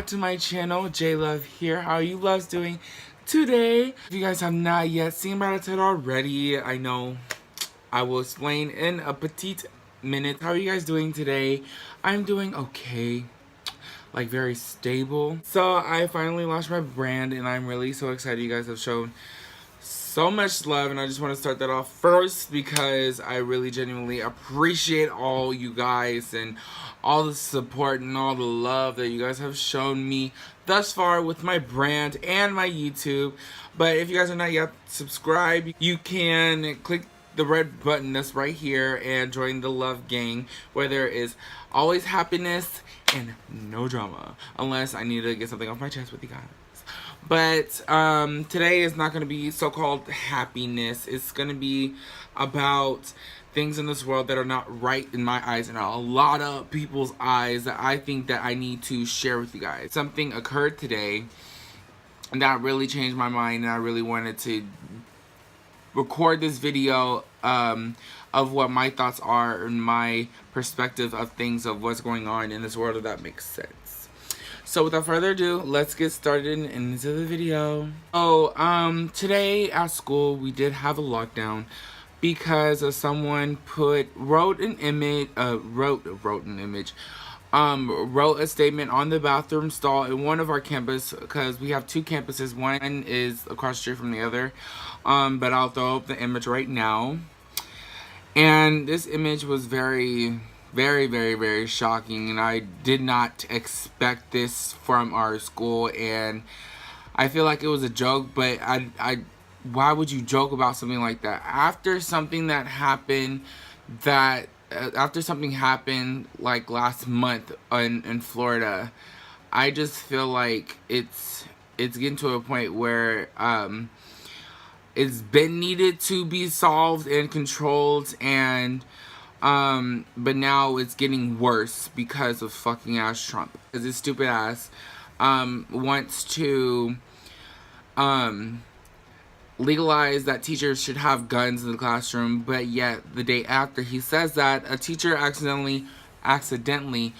to my channel. J Love here. How are you loves doing today? If you guys have not yet seen my title already, I know I will explain in a petite minute. How are you guys doing today? I'm doing okay. Like very stable. So I finally launched my brand and I'm really so excited. You guys have shown so much love, and I just want to start that off first because I really genuinely appreciate all you guys and all the support and all the love that you guys have shown me thus far with my brand and my YouTube. But if you guys are not yet subscribed, you can click the red button that's right here and join the love gang, where there is always happiness and no drama, unless I need to get something off my chest with you guys. But today is not going to be so-called happiness. It's going to be about things in this world that are not right in my eyes and a lot of people's eyes that I think that I need to share with you guys. Something occurred today that really changed my mind, and I really wanted to record this video of what my thoughts are and my perspective of things, of what's going on in this world, if that makes sense. So without further ado, let's get started into the video. So today at school we did have a lockdown because of someone wrote a statement on the bathroom stall in one of our campus, because we have two campuses. One is across the street from the other, but I'll throw up the image right now. And this image was very shocking, and I did not expect this from our school, and I feel like it was a joke, but why would you joke about something like that after something that happened like last month in Florida? I just feel like it's getting to a point where it's been needed to be solved and controlled, and but now it's getting worse because of fucking ass Trump. Because his stupid ass wants to legalize that teachers should have guns in the classroom, but yet the day after he says that, a teacher accidentally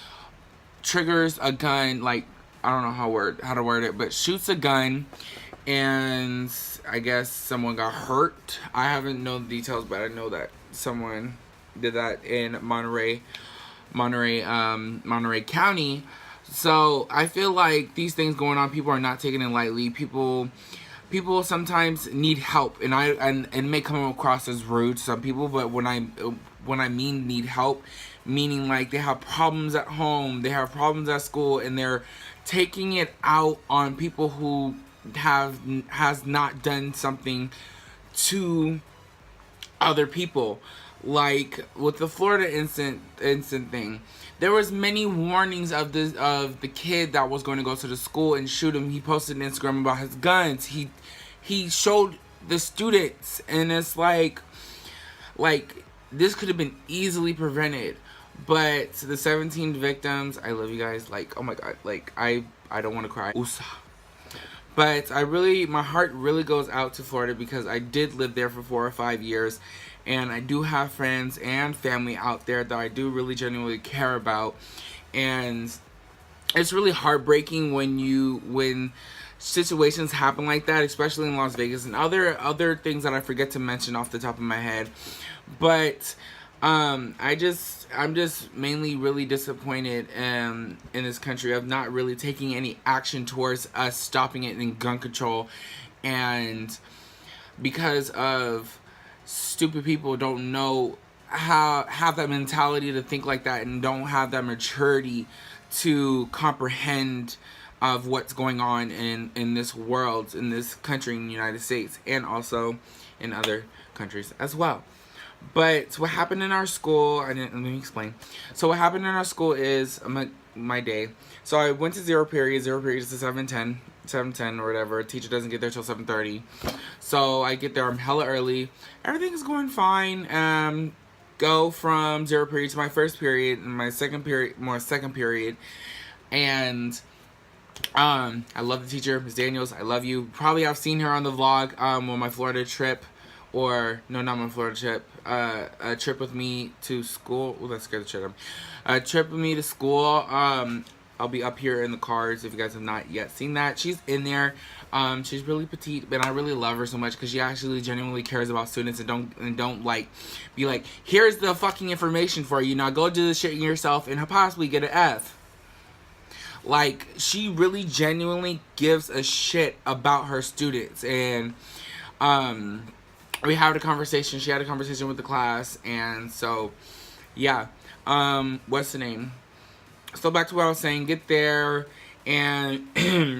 triggers a gun, like, I don't know how to word it, but shoots a gun, and I guess someone got hurt. I haven't known the details, but I know that someone did that in Monterey County. So I feel like these things going on, people are not taking it lightly. People sometimes need help, and it may come across as rude to some people, but when I mean need help, meaning like they have problems at home, they have problems at school, and they're taking it out on people who has not done something to other people. Like with the Florida instant thing, there was many warnings of the kid that was going to go to the school and shoot him. He posted on Instagram about his guns. He showed the students, and it's like this could have been easily prevented. But the 17 victims, I love you guys. Like, oh my god, like I don't want to cry. Usa. But my heart really goes out to Florida, because I did live there for 4 or 5 years, and I do have friends and family out there that I do really genuinely care about. And it's really heartbreaking when situations happen like that, especially in Las Vegas and other things that I forget to mention off the top of my head. But I'm just mainly really disappointed in this country of not really taking any action towards us stopping it in gun control, and because of stupid people don't know have that mentality to think like that, and don't have that maturity to comprehend of what's going on in this world, in this country, in the United States, and also in other countries as well. But what happened in our school, let me explain. So what happened in our school is my day. So I went to zero period. Zero period is to 7:10 or whatever. Teacher doesn't get there till 7:30. So I get there, I'm hella early. Everything is going fine. Go from zero period to my first period, and my second period. And I love the teacher, Ms. Daniels. I love you. Probably I've seen her on the vlog on my Florida trip. Or, no, not my Florida trip. A trip with me to school. Oh, that scared the shit out of me. A trip with me to school. I'll be up here in the cards if you guys have not yet seen that. She's in there. She's really petite, and I really love her so much because she actually genuinely cares about students and don't like be like, here's the fucking information for you, now go do this shit yourself and possibly get an F. Like, she really genuinely gives a shit about her students. And we had a conversation. She had a conversation with the class, and so yeah. What's the name? So back to what I was saying. Get there, and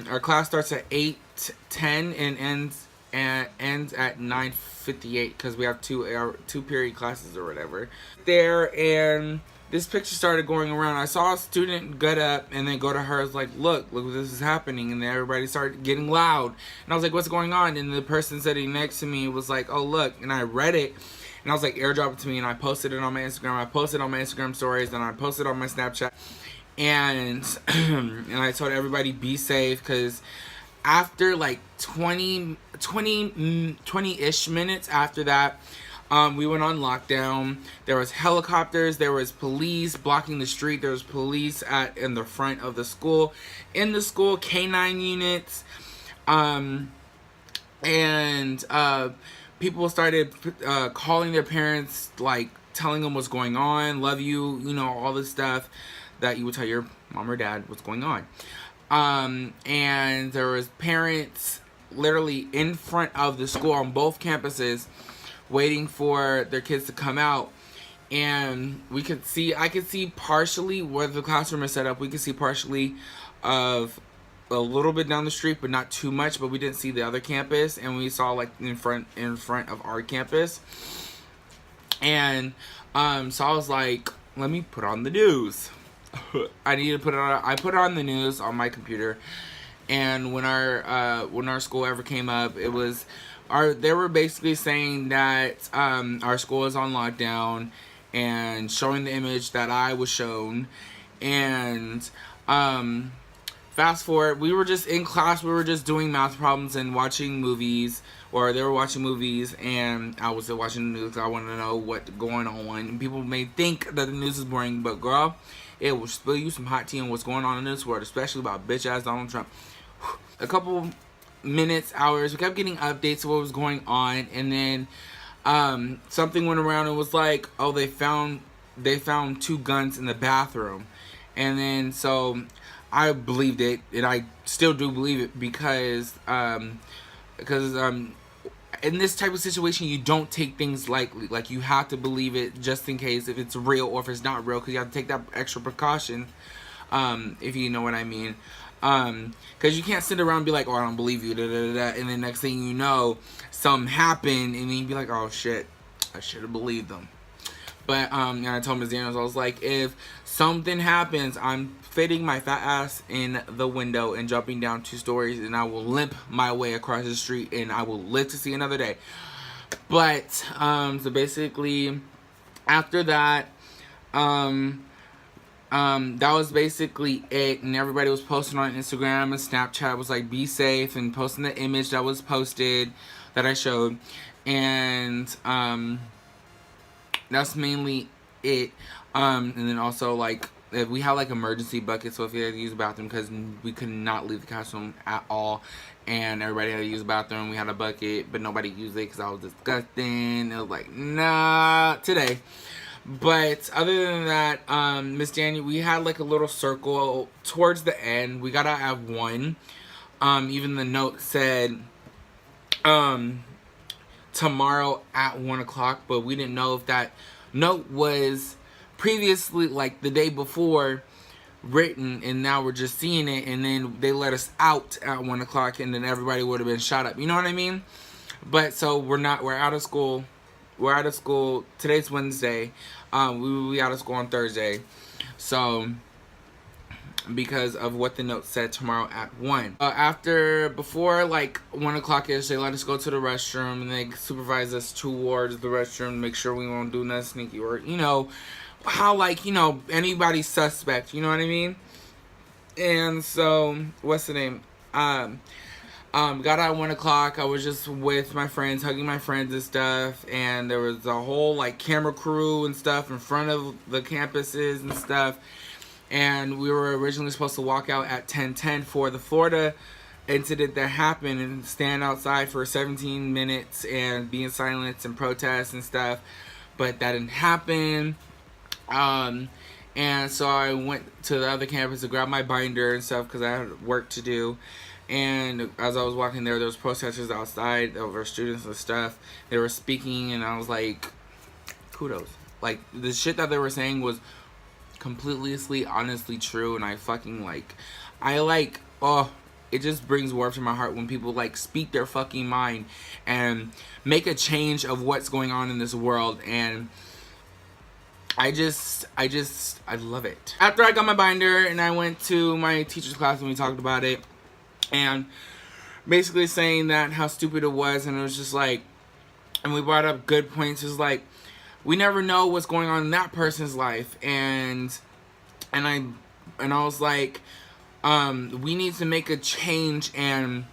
our class starts at 8:10 and ends at 9:58 because we have two period classes or whatever. There, and this picture started going around. I saw a student get up and then go to her. I was like, look, this is happening. And then everybody started getting loud. And I was like, what's going on? And the person sitting next to me was like, oh, look. And I read it. And I was like, airdrop it to me. And I posted it on my Instagram. I posted on my Instagram stories. And I posted on my Snapchat. And, and I told everybody, be safe. Because after like 20-ish minutes after that, we went on lockdown. There was helicopters. There was police blocking the street. There was police in the front of the school. In the school, K-9 units. People started calling their parents, like telling them what's going on. Love you, you know, all this stuff that you would tell your mom or dad what's going on. And there was parents literally in front of the school on both campuses waiting for their kids to come out. And I could see partially where the classroom is set up. We could see partially of a little bit down the street, but not too much. But we didn't see the other campus, and we saw like in front of our campus. And so I was like, let me put on the news. I put on the news on my computer. And when our school ever came up, it was they were basically saying that our school is on lockdown and showing the image that I was shown. And fast forward, we were just in class, we were just doing math problems and watching movies, or they were watching movies, and I was still watching the news. I wanted to know what's going on. And people may think that the news is boring, but girl, it will spill you some hot tea on what's going on in this world, especially about bitch ass Donald Trump. A couple minutes, hours, we kept getting updates of what was going on, and then something went around and was like, oh, they found 2 guns in the bathroom. And then so I believed it, and I still do believe it, because in this type of situation, you don't take things lightly. Like, you have to believe it just in case if it's real or if it's not real, because you have to take that extra precaution, if you know what I mean. Because you can't sit around and be like, oh, I don't believe you, and then next thing you know, something happened, and then you be like, oh shit, I should have believed them. But and I told Ms. Daniels, I was like, if something happens, I'm fitting my fat ass in the window and jumping down 2 stories, and I will limp my way across the street, and I will live to see another day. But so basically, after that, that was basically it, and everybody was posting on Instagram and Snapchat, was like, be safe, and posting the image that was posted that I showed. And that's mainly it. And then also, like, we had like emergency buckets, so if you had to use the bathroom, because we could not leave the classroom at all, and everybody had to use the bathroom, we had a bucket, but nobody used it because I was disgusting. It was like, nah, today. But other than that, Miss Daniel, we had like a little circle towards the end. We got out at 1. Even the note said tomorrow at 1 o'clock, but we didn't know if that note was previously, like the day before, written, and now we're just seeing it, and then they let us out at 1 o'clock, and then everybody would have been shot up. You know what I mean? But so we're out of school. We're out of school. Today's Wednesday. We will be out of school on Thursday. So, because of what the note said, tomorrow at 1. Before like 1 o'clock-ish, they let us go to the restroom, and they supervise us towards the restroom to make sure we won't do nothing sneaky, or, you know, how, like, you know, anybody's suspect, you know what I mean? And so, what's the name? Got out at 1 o'clock. I was just with my friends, hugging my friends and stuff, and there was a whole like camera crew and stuff in front of the campuses and stuff. and we were originally supposed to walk out at 10:10 for the Florida incident that happened and stand outside for 17 minutes and be in silence and protest and stuff, but that didn't happen. And so I went to the other campus to grab my binder and stuff because I had work to do. And as I was walking there was protesters outside over students and stuff. They were speaking, and I was like, kudos. Like, the shit that they were saying was completely, honestly true, and I fucking it just brings warmth to my heart when people like speak their fucking mind and make a change of what's going on in this world. And I love it. After I got my binder and I went to my teacher's class and we talked about it, and basically saying that how stupid it was, and it was just like, and we brought up good points. It's like, we never know what's going on in that person's life, and I was like, we need to make a change and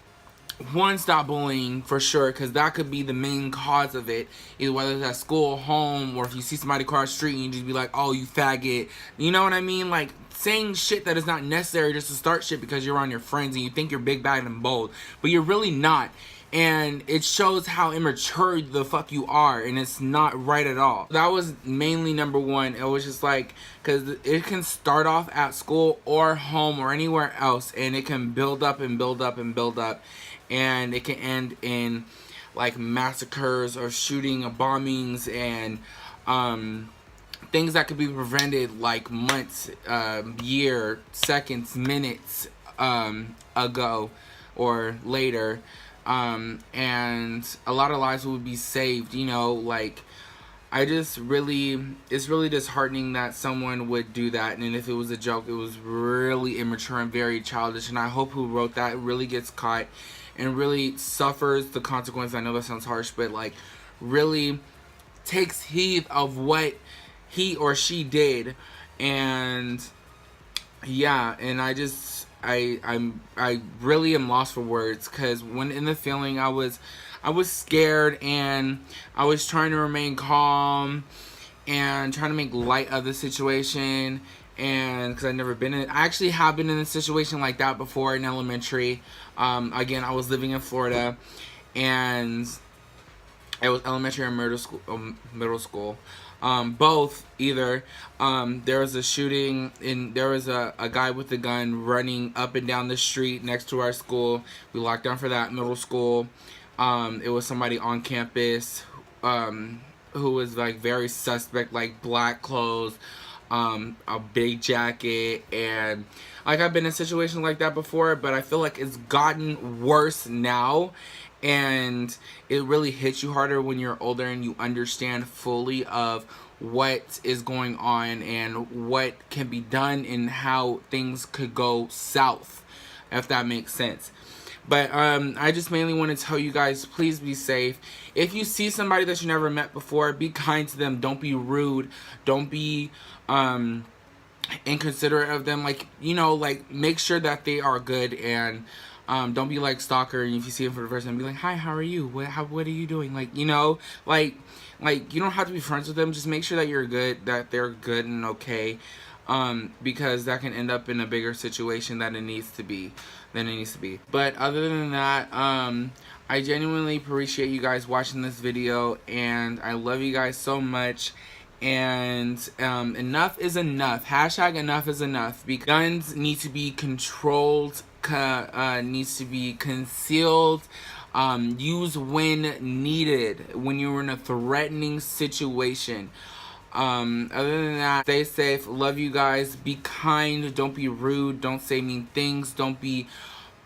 one, stop bullying for sure, because that could be the main cause of it. Either whether it's at school, home, or if you see somebody cross the street and you just be like, oh, you faggot. You know what I mean? Like, saying shit that is not necessary just to start shit because you're on your friends and you think you're big, bad, and bold. But you're really not. And it shows how immature the fuck you are, and it's not right at all. That was mainly number one. It was just like, because it can start off at school or home or anywhere else, and it can build up and build up and build up, and it can end in like massacres or shooting or bombings and things that could be prevented like months, year, seconds, minutes ago or later. And a lot of lives would be saved, you know. Like, it's really disheartening that someone would do that, and if it was a joke, it was really immature and very childish, and I hope who wrote that really gets caught and really suffers the consequence. I know that sounds harsh, but like, really takes heed of what he or she did. And yeah, and I really am lost for words, because when in the feeling I was scared, and I was trying to remain calm and trying to make light of the situation. And because I've never been in, I actually have been in a situation like that before in elementary. Again, I was living in Florida, and it was elementary and middle school. Both, either. There was a shooting, and there was a guy with a gun running up and down the street next to our school. We locked down for that. Middle school. It was somebody on campus who was like very suspect, like black clothes, a big jacket, and like, I've been in situations like that before, but I feel like it's gotten worse now. And it really hits you harder when you're older and you understand fully of what is going on and what can be done and how things could go south, if that makes sense. But I just mainly want to tell you guys, please be safe. If you see somebody that you never met before, be kind to them. Don't be rude. Don't be inconsiderate of them. Like, you know, like, make sure that they are good, and don't be like stalker, and if you see them for the first time, be like, hi, how are you? What are you doing? Like, you know, like you don't have to be friends with them. Just make sure that you're good, that they're good and okay, because that can end up in a bigger situation than it needs to be. But other than that, I genuinely appreciate you guys watching this video, and I love you guys so much. And enough is enough. Hashtag enough is enough. Because guns need to be controlled, needs to be concealed, used when needed, when you're in a threatening situation. Other than that, stay safe. Love you guys. Be kind. Don't be rude. Don't say mean things. Don't be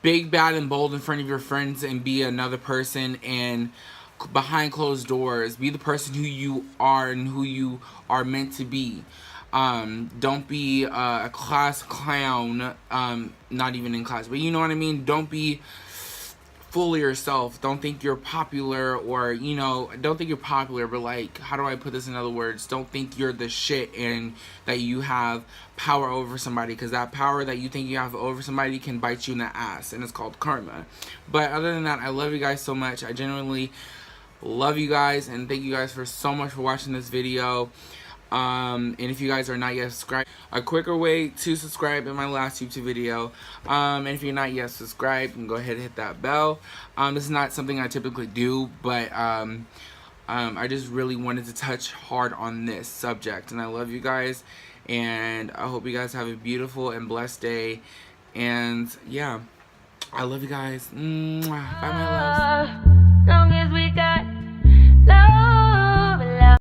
big, bad, and bold in front of your friends and be another person. And behind closed doors, be the person who you are and who you are meant to be. Don't be a class clown, not even in class, but you know what I mean. Don't be full of yourself. Don't think you're popular, or, you know, don't think you're popular, but like, how do I put this in other words? Don't think you're the shit and that you have power over somebody, because that power that you think you have over somebody can bite you in the ass, and it's called karma. But other than that, I love you guys so much. I genuinely love you guys, and thank you guys for so much for watching this video. And if you guys are not yet subscribed, a quicker way to subscribe in my last YouTube video. And if you're not yet subscribed, you can go ahead and hit that bell. This is not something I typically do, but I just really wanted to touch hard on this subject. And I love you guys, and I hope you guys have a beautiful and blessed day. And yeah, I love you guys. Mwah. Bye, my loves.